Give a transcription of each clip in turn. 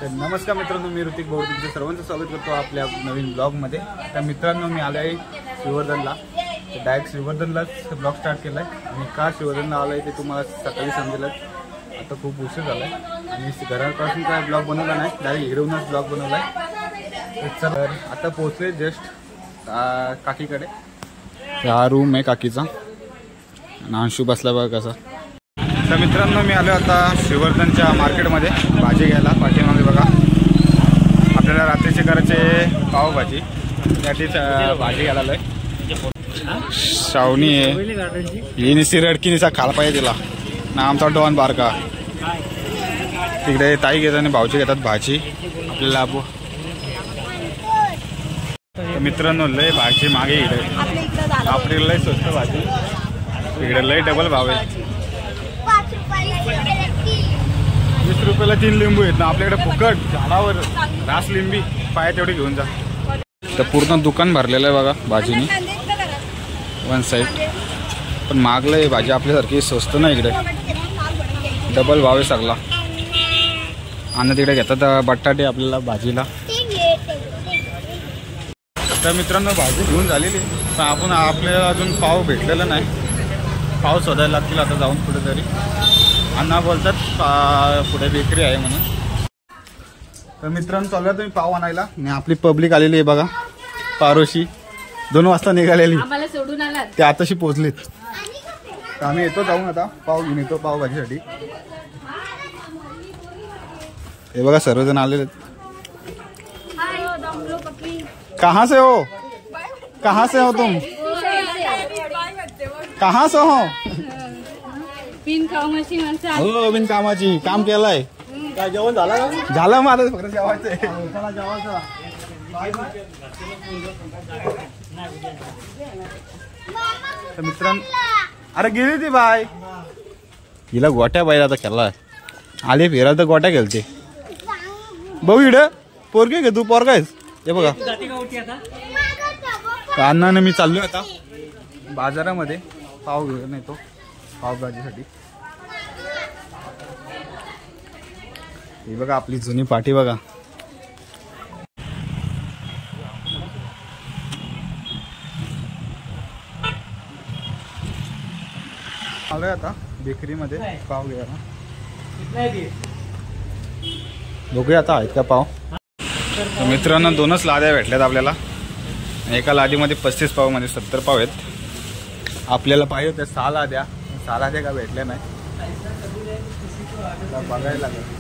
नमस्कार मित्रांनो, मी ऋतिक भाऊ तुमचं सर्वांचं स्वागत करतो आपल्या नवीन ब्लॉगमध्ये। तर मित्रांनो, मी आलो आहे श्रीवर्धनला। तर डायरेक्ट श्रीवर्धनलाच ब्लॉग स्टार्ट केला आहे आणि का श्रीवर्धनला आलो आहे ते तुम्हाला सकाळी समजेलच। आता खूप उशीर झाला आहे आणि घरापासून काय ब्लॉग बनवला नाही, डायरेक्ट हिरवूनच ब्लॉग बनवला आहे। तर आता पोहोचले जस्ट काकीकडे। हा रूम आहे काकीचा आणि अंशू बसला बघा कसा। तर मित्रांनो, मी आलो आता श्रीवर्धनच्या मार्केटमध्ये भाजी घ्यायला। पाठीमागे बघा आपल्याला रात्रीचे करायचे पावभाजी, त्याचीच भाजी घ्यायला आलोय। शावणी आहे ही निसी रडकी निसा खाला पाहिजे तिला ना, आमचा डॉन बारका। तिकडे ताई घेतात आणि भाऊजी घेतात भाजी आपल्याला। मित्रांनो, लय भाजी मागे इकडे आपल्याला लय स्वस्त भाजी, इकडे लय डबल भाव आहे। 20 रुपयाला 3 लिंबू आहेत ना आपल्याकडे फुकट झाडावर। रास लिंबी पाय तेवढे घेऊन जा। तर पूर्ण दुकान भरलेलं आहे बघा भाजीनी वन साईड, पण मागलं आहे भाजी आपल्यासारखी स्वस्त नाही, इकडे डबल भाव आहे सगळा। आणि तिकडे घेतात बटाटे आपल्याला भाजीला। तर मित्रांनो, भाजी घेऊन झालेली, पण आपण आपल्याला अजून पाव भेटलेला नाही। पाव शोधायला लागतील आता जाऊन कुठेतरी। अण्णा बोलतात पुढे बेकरी आहे म्हणून। तर मित्रांनो, चालूया तुम्ही पाव आणायला आणि आपली पब्लिक आलेली आहे बघा। पारोशी 2 वाजता निघालेली, ते आताशी पोहोचलीत। तर आम्ही येतो जाऊन आता पाव घेऊन येतो पावभाजीसाठी। हे बघा सर्वजण आलेले। कहाँ से हो, कहाँ से हो तुम, कहाँ से हो? बिनकामाची माणसं। हो, बिनकामाची काम केलंय। काय जेवण झालं? झालं, मग आता फक्त जेवायचंय। चला जेवायचं। तर मित्रांनो, अरे गेली ती बाय, हिला गोट्या बाई आता केला आले फिरायला तर गोट्या खेळते। भाऊ इड पोरगे घे, तू पोरगा आहेस हे बघा। अण्णाने मी चाललोय आता बाजारामध्ये पाव घेऊन येतो पावभाजीसाठी। ही बघा आपली जुनी पाटी बघा। आलोय आता बेकरीमध्ये पाव घ्यायला। बघूया आता आहेत का पाव। तर मित्रांनो, 2च लाद्या भेटल्यात आपल्याला। एका लादीमध्ये 35 पाव म्हणजे 70 पाव आहेत। आपल्याला पाहिजे होते 6 लाद्या, 6 लाद्या का भेटल्या नाही, बघायला लागेल।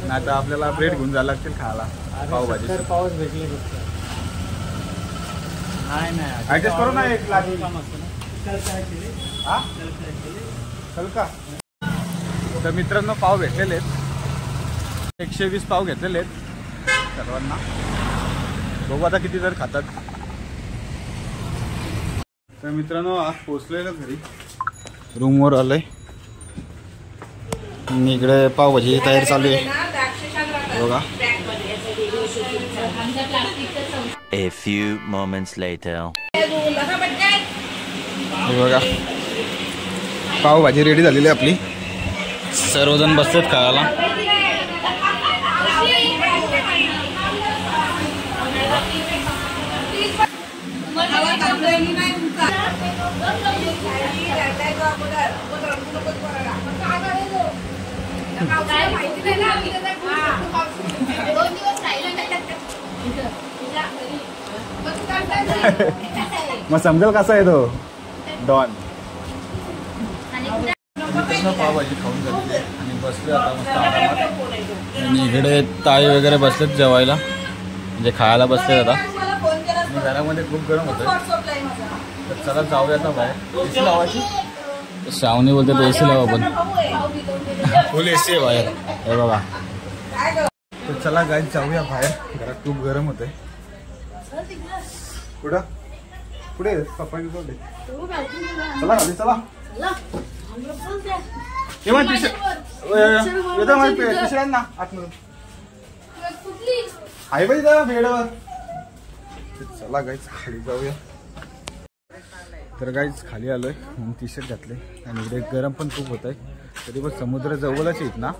नाही तर आपल्याला ब्रेड घेऊन जायला लागतील खायला पावभाजी। पावच भेटले ऍडजस्ट करू ना एक लादी। चल का? तर मित्रांनो, पाव भेटलेले आहेत, 120 पाव घेतलेले आहेत सर्वांना। बघू आता किती जर खातात। तर मित्रांनो, आज पोचलेलं घरी, रूमवर आलंय आणि इकडे पावभाजी तयार चालू आहे बघा। A few moments later. बघा पावभाजी रेडी झालेली आपली, सर्वजण बसलेत खायला। मग समजेल कसा आहे तो डॉन। पावभाजी खाऊन झालेली आणि बसले आता मस्त आरामात। आणि इकडे ताई वगैरे बसलेत जेवायला, म्हणजे खायला बसले आता। आणि घरामध्ये खूप गरम होतं, तर चला जाऊया आता बाहेर। एसी लावायची, श्रावणी बोलते तर एसी लावा, पण फुल एसी आहे बाहेर हे बघा। तर चला गाईज जाऊया बाहेर, घरात खूप गरम होत आहे। कुठं पुढे पप्पा चला खाली चला। ना आतमधून आहे बाई जरा भेडवर। चला गाईज खाली जाऊया। तर गाईज खाली आलोय, टी शर्ट घातले आणि इकडे गरम पण खूप होत आहे। तरी पण समुद्र जवळच आहेत ना,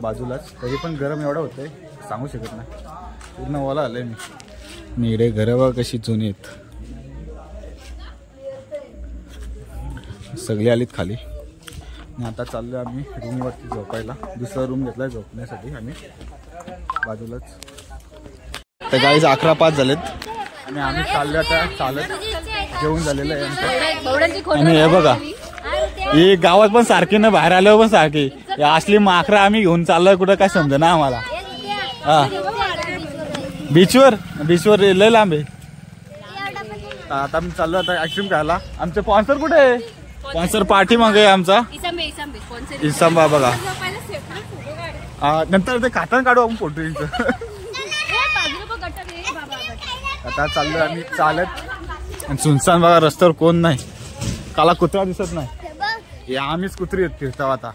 बाजूलाच, तरी पण गरम एवढं होतंय सांगू शकत नाही. पूर्ण ओला आलंय मी इकडे. घरं बघा कशी जुनी आहेत, सगळी आलीत खाली. आणि आता चाललोय आम्ही रूमवरती झोपायला. दुसरा रूम घेतलाय झोपण्यासाठी आम्ही बाजूलाच. तर गाईज 11:05 झालेत आणि आम्ही चाललो आता चालत. जेवण झालेलं आहे आमचं. आणि हे बघा ही गावात पण सारखी ना, बाहेर आल्यावर पण सारखी असली माकरं आम्ही घेऊन चाललोय कुठं काय समजा ना आम्हाला. हा बीचवर लय लांब आहे. आता आम्ही चाललो आता आईस्क्रीम खायला. आमचे स्पॉन्सर कुठे आहे? स्पॉन्सर पार्टी मागे आमचा इसांबा बघा. नंतर ते खाताना काढू आपण फोटो. आता चाललोय आम्ही चालत. आणि सुनसान बघा, रस्त्यावर कोण नाही. काला कुत्रा दिसत नाही. हे आम्हीच कुत्री आहेत फिरताव आता.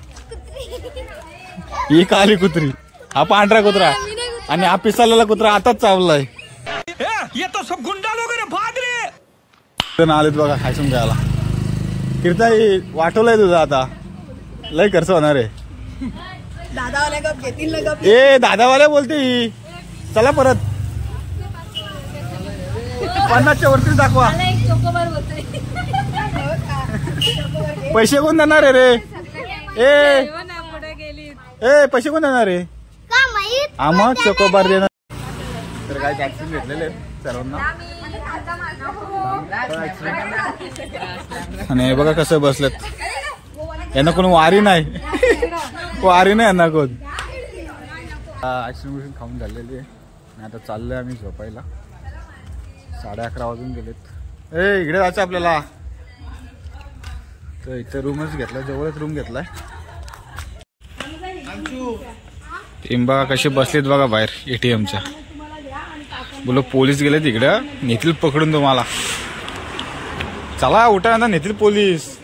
ही काली कुत्री, हा पांढरा कुत्रा आणि हा पिसालेला कुत्रा आताच चावलाय. आलेत बघा खायसून घ्यायला. कीर्ता वाटवलंय तुझं आता लय खर्च होणार आहे. ए दादावाल्या बोलते ही. चला परत 50च्या वरती दाखवा. पैसे कोण देणार आहे रे? ए पैसे कोण देणार आहे? आम्हा चोकोबार देणार. तर काय ऍक्सिडेंट घेतलेले सर्वांना. आणि हे बघा कसं बसलेत. यांना कोण वारी नाही यांना कोण. आईस्क्रीम खाऊन झालेली आहे आणि आता चाललोय आम्ही झोपायला. 11:30 वाजून गेलेत. ए इकडे जायचं आपल्याला. तर इथे रूमच घेतलाय, जवळच रूम घेतलाय. टीम बघा कशी बसलीत बघा बाहेर ATMच्या. बोलो पोलीस गेले तिकडं, नेतील पकडून तुम्हाला. चला उठा ना, नेतील पोलीस.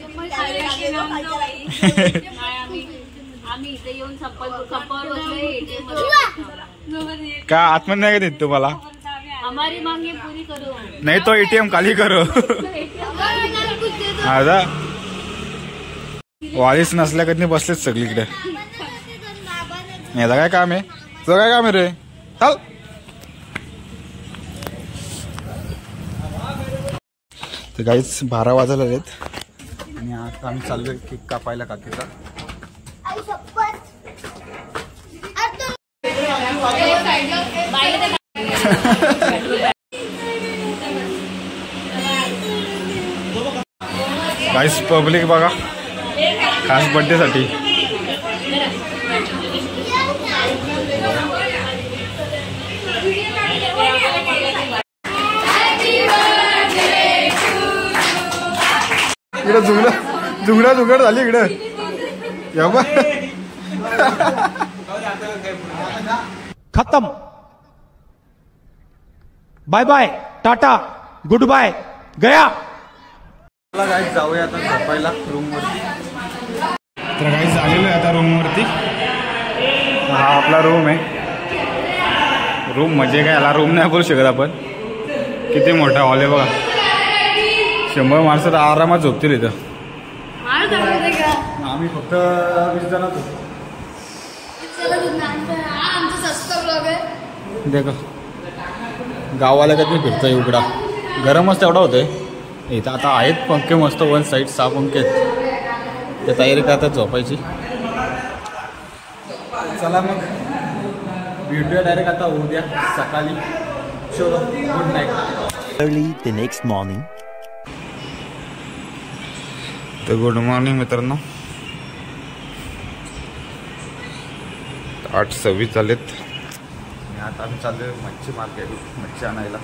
का आत्महत्या नाही का देत तुम्हाला? हमारी मांगे पूरी करो. नाही तो ATM खाली करो. आता वारीस नसल्या कधी बसलेच सगळीकडे. याचा काय काम आहे? तुझं काय काम आहे रे? चल. तर काहीच 12 वाजायला आलेत आणि आता आम्ही चाललोय केक कापायला काकीचा. काहीच पब्लिक बघा खास बर्थडे साठी. इकडे जुगडा झाली इकडे. खत्म. Bye bye tata goodbye गया. गाईज जाऊया आता झोपायला रूमवरती. तर गाईज आलेलो आहे आता रूमवरती. हा आपला रूम आहे. रूम म्हणजे काय, याला रूम नाही बोलू शकत आपण. किती मोठा हॉल आहे बघा. 100 माणसं तर आरामात झोपतील इथं. आम्ही फक्त 20 जण होतो. देखो गावाला कधी फिरतोय उघडा. गरमच तेवढा होतोय इथं. आता आहेत पंखे मस्त, 1 साईड 6 पंखे आहेत. ते तयारी करतात झोपायची. चला मग भेटूया डायरेक्ट आता उद्या सकाळी. चलो good night. Early the next morning. तर गुड मॉर्निंग मित्रांनो. 8:26 झालेत आणि आता आम्ही चाललोय मच्छी मार्केट. मच्छी आणायला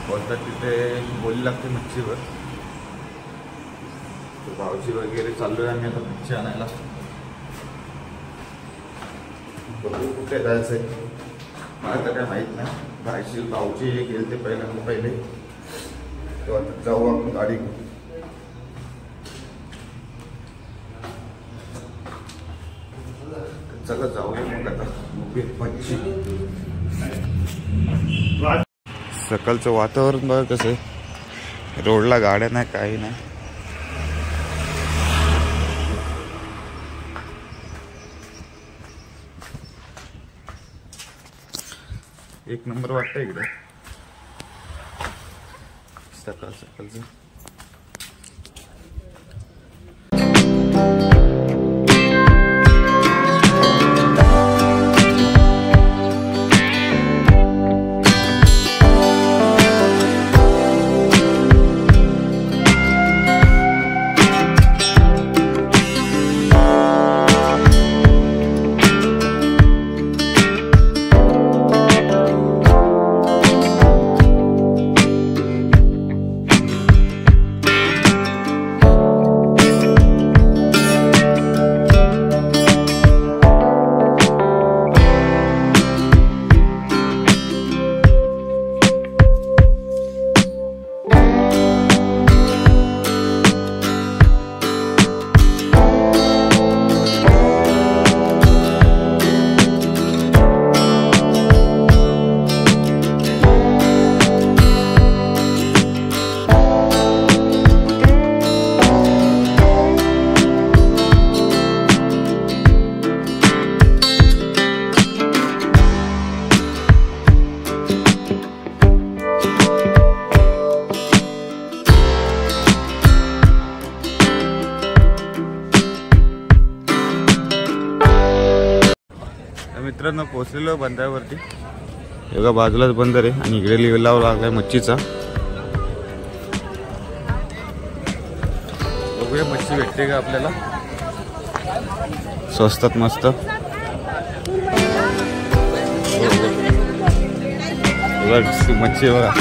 बोलतात तिथे बोली लागते मच्छीवर. भावची वगैरे चाललोय आम्ही आता मच्छी आणायला. कुठे जायचंय मला तर काय माहित नाही. भायची भावची गेले ते पहिले तेव्हा जाऊ आपण गाडी घेऊन. चला जाऊया मग आता मच्छी. सकाळचं वातावरण बघा कसं आहे. रोडला गाड्या नाही काही नाही. एक नंबर वाटतं इकडे सकाळचं. मित्रांनो पोहोचलेलो बंदरावरती. एवढा बाजूलाच बंदर आहे आणि इकडे लिहिला लागलाय मच्छीचा. बघूया मच्छी भेटते का आपल्याला स्वस्तात मस्त. मच्छी बघा.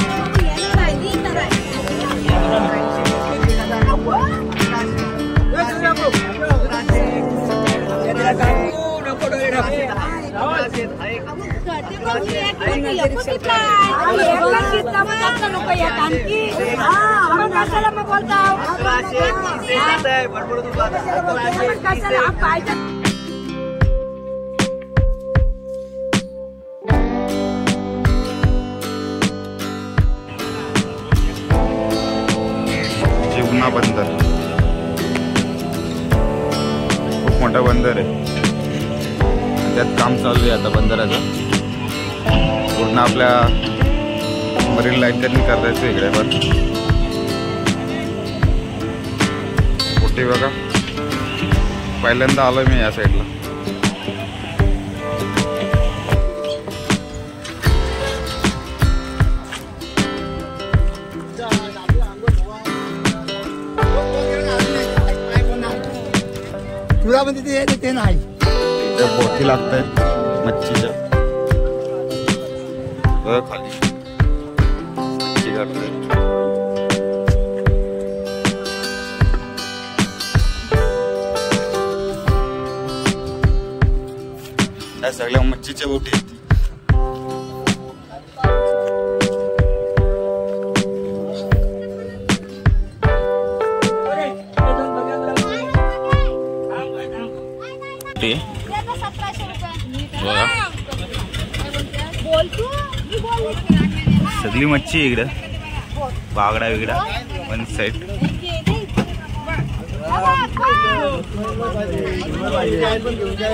जीवना बंदर खूप मोठा बंदर आहे. त्यात काम चालू आहे आता बंदराचं. पूर्ण आपल्या मरीन लाईन त्यांनी करायचं इकडे पण. कुठे बघा पहिल्यांदा आलोय मी या साईडला. तुला म्हणजे ते नाही बोटी लागतायत मच्छीच्या. खाली मच्छी काढतायत. या सगळ्या मच्छीच्या बोटी आहेत. सगळी मच्छी इकडे बागडा बिगडा वन साईड.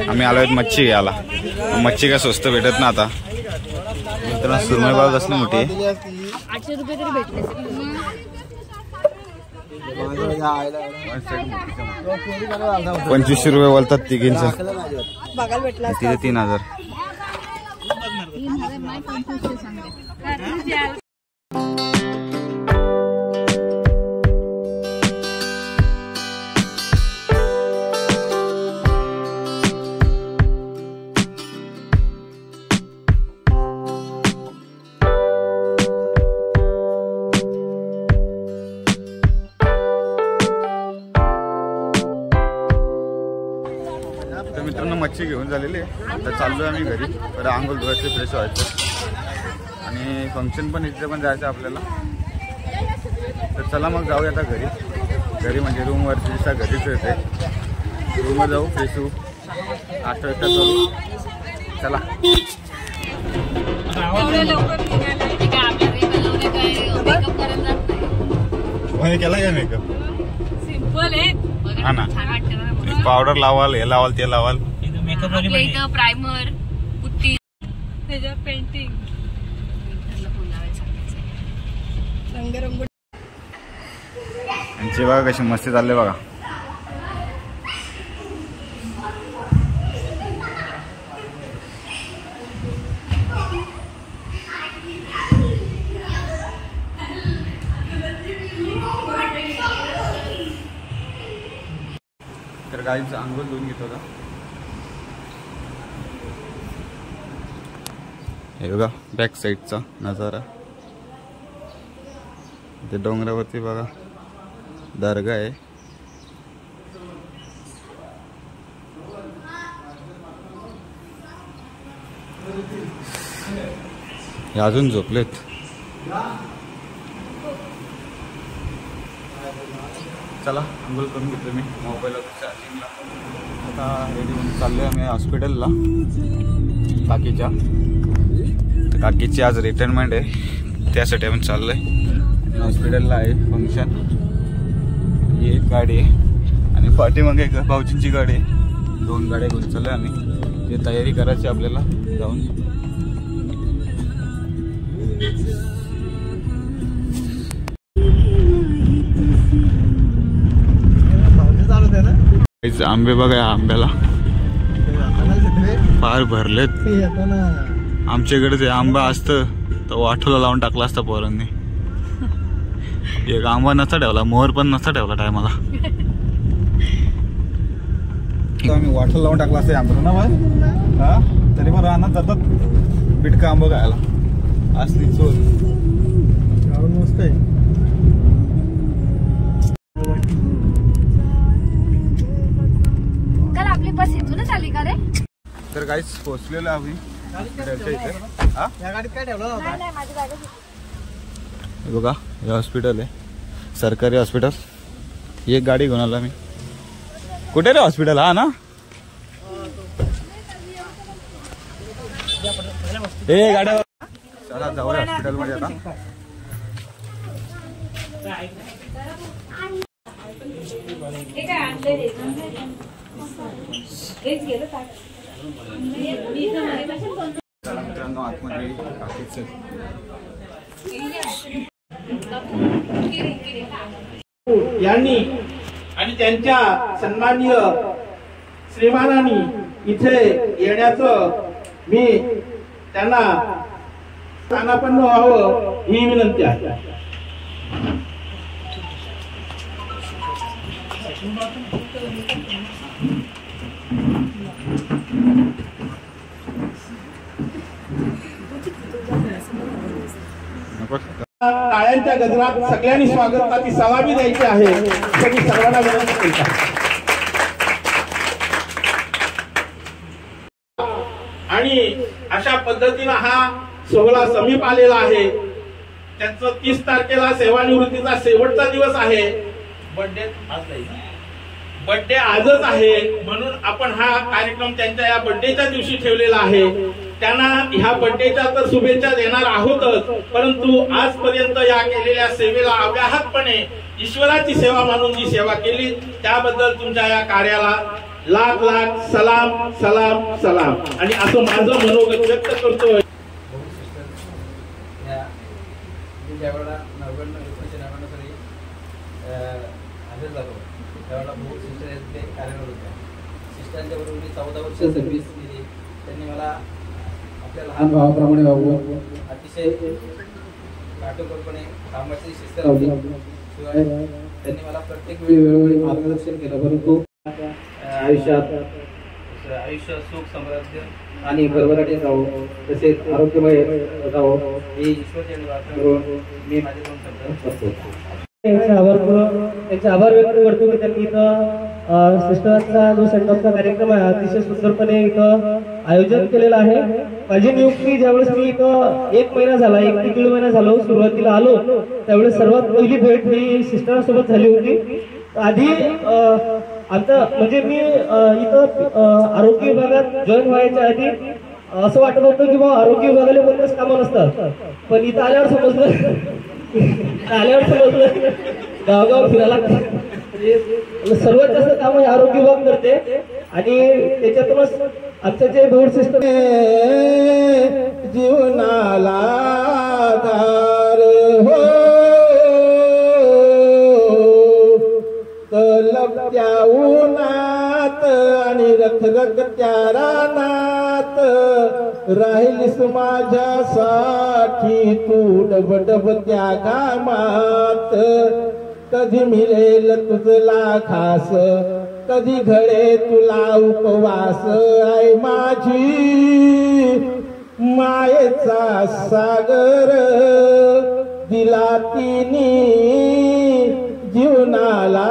आम्ही आलोय मच्छी घ्यायला. मच्छी काय स्वस्त भेटत ना आता. मित्रांनो सुरमई बाग असली मोठी 800 रुपये तरी भेटले. 2500 रुपये बोलतात तिघींचं. बघायला भेटला तिथे 3000. तर मित्रांनो मच्छी घेऊन झालेली आहे. आता चाललोय आम्ही घरी. बरं आंघोळ धुवायचं फ्रेश व्हायचं आणि फंक्शन पण इथे पण जायचं आपल्याला. तर चला मग जाऊया आता घरी. घरी म्हणजे रूमवरती दिवसा घरीच येते. रूमवर जाऊ फ्रेश होऊ 8 वाजता चालू. चला केला काय मेकअप सिंपल आहे. हा ना. पावडर लावाल हे लावाल ते लावाल. प्रायमर पुट्टी त्याच्यावर पेंटिंग त्यांना फोन लावायला सांगायचं. रंगरंगोळी यांची बघा कशी मस्ती चालले बघा. तर गाईचा अंघोळ धुवून घेतो का. हे बघा बॅक साईडचा नजारा. ते डोंगरावरती बघा दर्गा आहे. हे अजून झोपलेत. चला अंघोळ करून घेतो मी मोबाईलवर चार्जिंगला. आता रेडी होऊन चाललो आहे आम्ही हॉस्पिटलला काकीच्या. तर काकीची आज रिटायरमेंट आहे त्यासाठी आम्ही चाललो आहे हॉस्पिटलला. आहे फंक्शन. ही एक गाडी आहे आणि पाठीमागे एक भाऊजींची गाडी आहे. 2 गाड्या घेऊन चाललो आहे आम्ही. ते तयारी करायची आपल्याला जाऊन. आंबे बघा या आंब्याला फार भरलेत. आमच्याकडे ते आंबा असतं तर वाठोला लावून टाकला असता पोरांनी. एक आंबा नसता ठेवला, मोहर पण नसता ठेवला टायमाला. आम्ही वाठोला लावून टाकला असता आंबा ना. तरी पण राहणार जातात बिटका आंबा खायला. असली चोर मस्त आहे. बस इथूनच आली का रे? तर काहीच पोहोचलेलो आम्ही हॉस्पिटलच्या इथे. या गाडीत काय ठेवलं होतं? नाही माझी गाडी. हे बघा हे हॉस्पिटल आहे सरकारी हॉस्पिटल. एक गाडी घेऊन आलो मी. कुठे रे हॉस्पिटल? हा ना हे गाड्या. चला जाऊ रे हॉस्पिटल मध्ये आता. मित्रांनो आतमध्ये काकीच यांनी आणि त्यांच्या सन्माननीय श्रीमानांनी इथे येण्याचं मी त्यांना स्थानापन्न व्हावं ही विनंती आहे. टाळ्यांच्या गजरात सगळ्यांनी स्वागताची सलामी द्यायची आहे. मी सर्वांना विनंती करतो. आणि अशा पद्धतीनं हा सोहळा समीप आलेला आहे. त्यांचं 30 तारखेला सेवानिवृत्तीचा शेवटचा दिवस आहे. बर्थडे आजच आहे म्हणून आपण हा कार्यक्रम त्यांच्या या बर्थडेच्या दिवशी ठेवलेला आहे. त्यांना ह्या बर्थडेच्या तर शुभेच्छा देणार आहोतच, परंतु आजपर्यंत या केलेल्या सेवेला अव्याहतपणे ईश्वराची सेवा मानून जी सेवा केली त्याबद्दल तुमच्या या कार्याला लाख लाख सलाम सलाम सलाम. आणि असं माझं मनोगत व्यक्त करतोय. ज्यावेळेला 99 साली हजर झालो त्यावेळेला भाऊ सिस्टर ते कार्यरत होत्या. सिस्टरांच्या बरोबर मी 14 वर्ष सर्व्हिस केली. त्यांनी मला आपल्या लहान भावाप्रमाणे वागवून अतिशय काटेकोरपणे कामाची शिस्त लावली. शिवाय त्यांनी मला प्रत्येक वेळोवेळी मार्गदर्शन केलं. परंतु आयुष्य सुख समृद्धी आणि भरभराटी राहो तसेच आरोग्यमय राहो ही ईश्वरची प्रार्थना करून मी माझे 2 शब्द करतो. त्यांचे आभार व्यक्त करतो की त्यांनी इथं सिस्टरचा जो सेंडऑफचा कार्यक्रम आहे अतिशय सुंदरपणे इथं आयोजन केलेलं आहे. माझी नियुक्ती ज्यावेळेस मी इथं 1 महिना झाला 1 ते 1.5 महिना झालो सुरुवातीला आलो त्यावेळेस सर्वात पहिली भेट ही सिस्टरांसोबत झाली होती. आधी आता म्हणजे मी इथं आरोग्य विभागात जॉईन व्हायच्या आधी असं वाटत होतं की बाबा आरोग्य विभागाला कोणतेच कामं नसतात. पण इथं आल्यावर समजलं गावगाव फिरायला सर्वात जास्त काम आरोग्य विभाग करते. आणि त्याच्यातूनच आमचं जे बोर्ड सिस्टम जीवनाला त्या रानात राहिलीस माझ्यासाठी तू डबडब त्या घामात कधी मिळेल तुझला खास कधी घडे तुला उपवास आई माझी मायेचा सागर दिला तिनी जीवनाला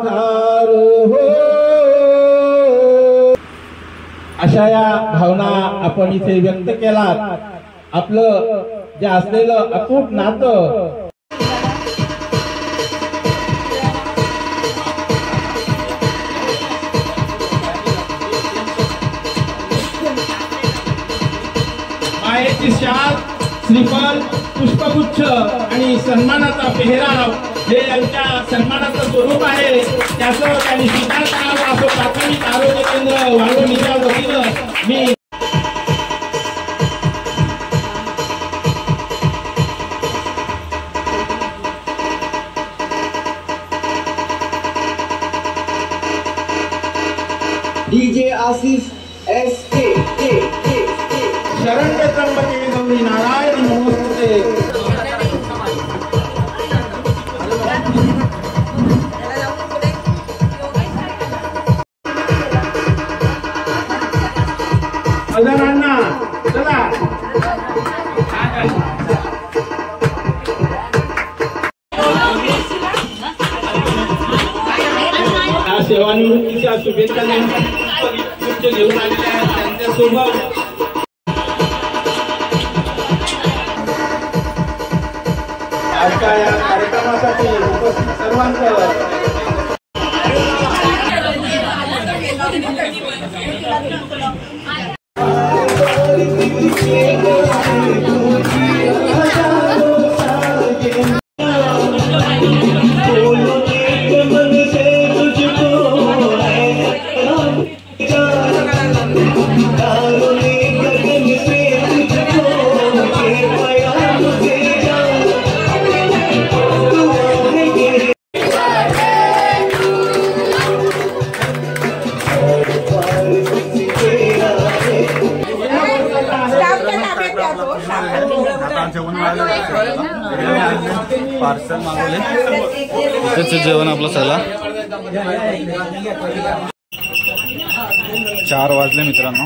धार हो. अशा या भावना आपण इथे व्यक्त केलात. आपलं जे असलेलं अतूट नातं मायेची शाल श्रीफल पुष्पगुच्छ आणि सन्मानाचा पेहराव हे यांच्या सन्मानाचं स्वरूप आहे. त्याचं त्यांनी स्वीकार करावा असं प्राथमिक आरोग्य केंद्र वाळवणीच्या वतीनं मी DJ आशिष SK शरण्य त्र्यंबके गौरी नारायण नमोस्तुते. अजरांना चला सेवानिवृत्तीच्या शुभेच्छा घेऊन आलेल्या आहेत त्यांच्यासोबत आजच्या या कार्यक्रमासाठी उपस्थित सर्वांचं पार्सल मागवले त्याचं जेवण आपलं चला 4 वाजले मित्रांनो.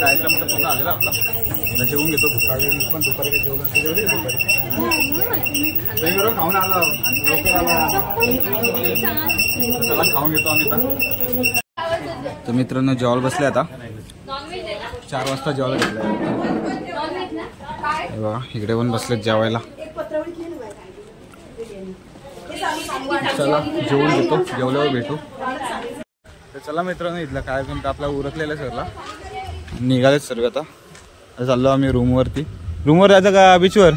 कार्यक्रम तर पूर्ण आलेला आपला. जेवून घेतो पण दुपारी काही जेवलं दुपारी खाऊन आला लवकर आला चला खाऊन घेतो आम्ही आता. तर मित्रांनो जेवायला बसले आता 4 वाजता जेवायला घेतलं. बघा इकडे पण बसलेत जेवायला. चला जेवून घेतो जेवल्यावर भेटू. तर चला मित्रांनो इथला कार्यक्रम तर आपला उरकलेला सरला निघालेच सर्व. आता चाललो आम्ही रूमवरती. रूमवर जायचं का बीचवर?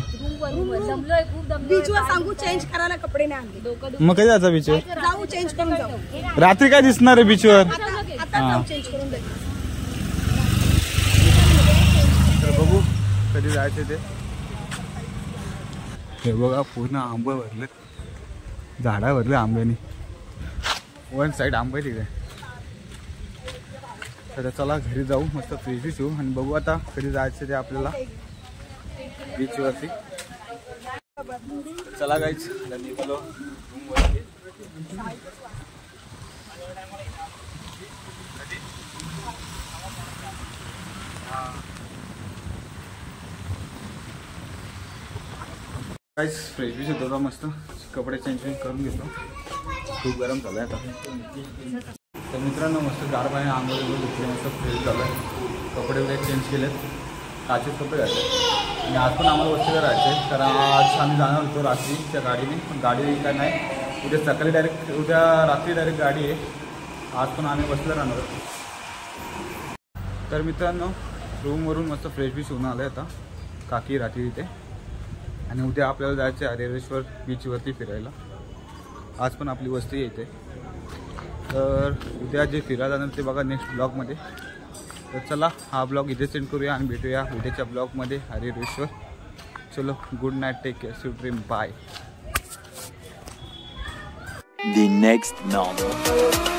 बीचवर सांगू चेंज करायला कपडे नाही आणले. मग कधी जायचं बीचवर? जाऊ चेंज करून जाऊ. रात्री काय दिसणार आहे बीचवर? आता जाऊ चेंज करून जाऊ. तर बघू कधी जायचे ते. हे बघा पूर्ण आंबे भरले झाडा भरले आंब्यानी. वन साईड आंबे तिकडे. तर चला घरी जाऊ मस्त फ्रेश होऊ आणि बघू आता कधी जायचं ते आपल्याला बीचवरती. चला गाईच निघालो रूमवरती. काहीच फ्रेश बीच होतो मस्त. कपडे चेंज करून घेतो. खूप गरम झालं आहे आता. तर मित्रांनो मस्त गार पाणी आंघोळ धुतले मस्त फ्रेश झालं आहे. कपडे वगैरे चेंज केलेत. काचेच कपडे घातले आणि आज पण आम्हाला वस्तीला राहायचे. तर आज आम्ही जाणार होतो रात्रीच्या गाडीने पण गाडी काय नाही. उद्या सकाळी डायरेक्ट उद्या रात्री डायरेक्ट गाडी आहे. आज पण आम्ही वस्तीला राहणार होतो. तर मित्रांनो रूमवरून मस्त फ्रेश बीच होऊन आलं आहे आता. काकी रात्री तिथे आणि उद्या आपल्याला जायचं आहे हरिहरेश्वर बीचवरती फिरायला. आज पण आपली वस्ती येते. तर उद्या जे फिरायला जाणार ते बघा नेक्स्ट ब्लॉगमध्ये. तर चला हा ब्लॉग इथे सेंड करूया आणि भेटूया उद्याच्या ब्लॉगमध्ये हरिहरेश्वर. चलो good night take care sweet dream bye. The next novel.